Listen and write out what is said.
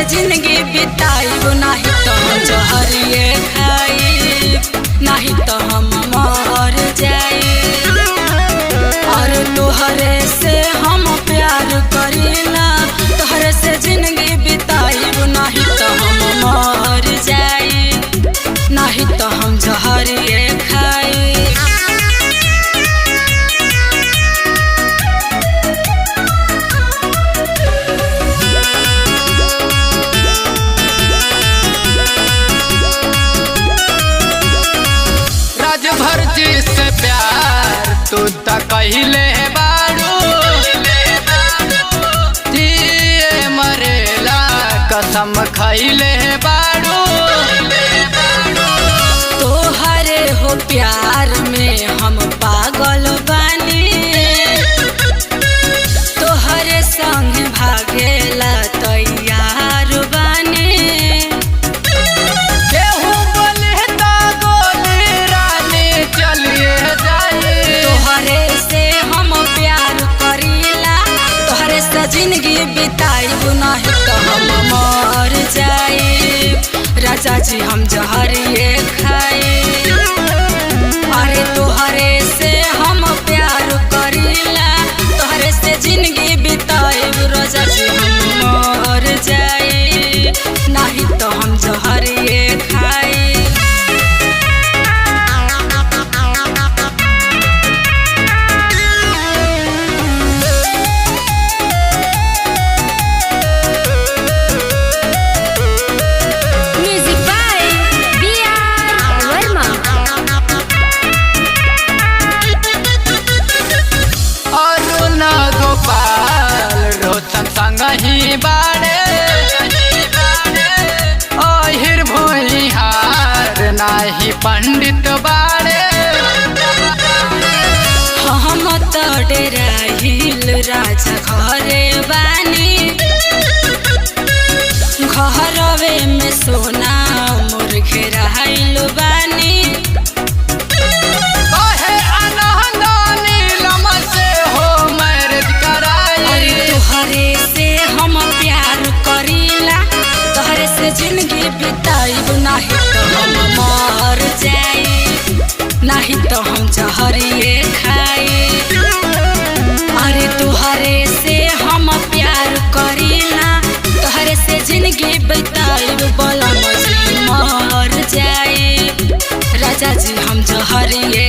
जिंदगी बिताइब, नहीं तो हम जहरिए खाइब, नहीं तो हम मर जाइब। और तोहरे से हम प्यार करीला, तोहरे से जिंदगी बिताइब, नहीं तो हम मर जाइब, नहीं तो हम जहरिए खाइब। राजभर जी से प्यार तू त कहिले बारू, जिए मरेला कसम खैले बारू। तोहरे हो प्यार में हम पागल बानी, तोहरे संग भागेला तैयार बानी। केहू बोले त गोली रानी चलिए जाए, तोहरे से हम प्यार करीला, तोहरे से जिंदगी बिताइब, नहीं तो हम मर जाइब। राजा जी हम जहरिए खाइब, अरे तोहरे से हम प्यार करीला, तोहरे से जिंदगी बिताइब। राजा जी हम मर जाइब, नहीं तो हम जहरिए खाइब। Music by B.R. Verma. Arun Gopal रोशन संग ही बाड़े, अहिर भूइहार नाही पंडित बाड़े। हम तो डेराहिल राजा घरे बानी, घरवे में सोना मोर घेराइल बानी। कहे अनहन नीलम से हो मैरिज कराई, अरे तोहरे से हम प्यार करीला, तोहरे से जिंदगी बिताइब, नहीं तो हम मर जाइब, नहीं तो हम जहरिए खाइब। अरे तोहरे से हम प्यार करीला, तोहरे से जिंदगी बिताइब, बलम जी मर जाइब। राजा जी हम जहरिए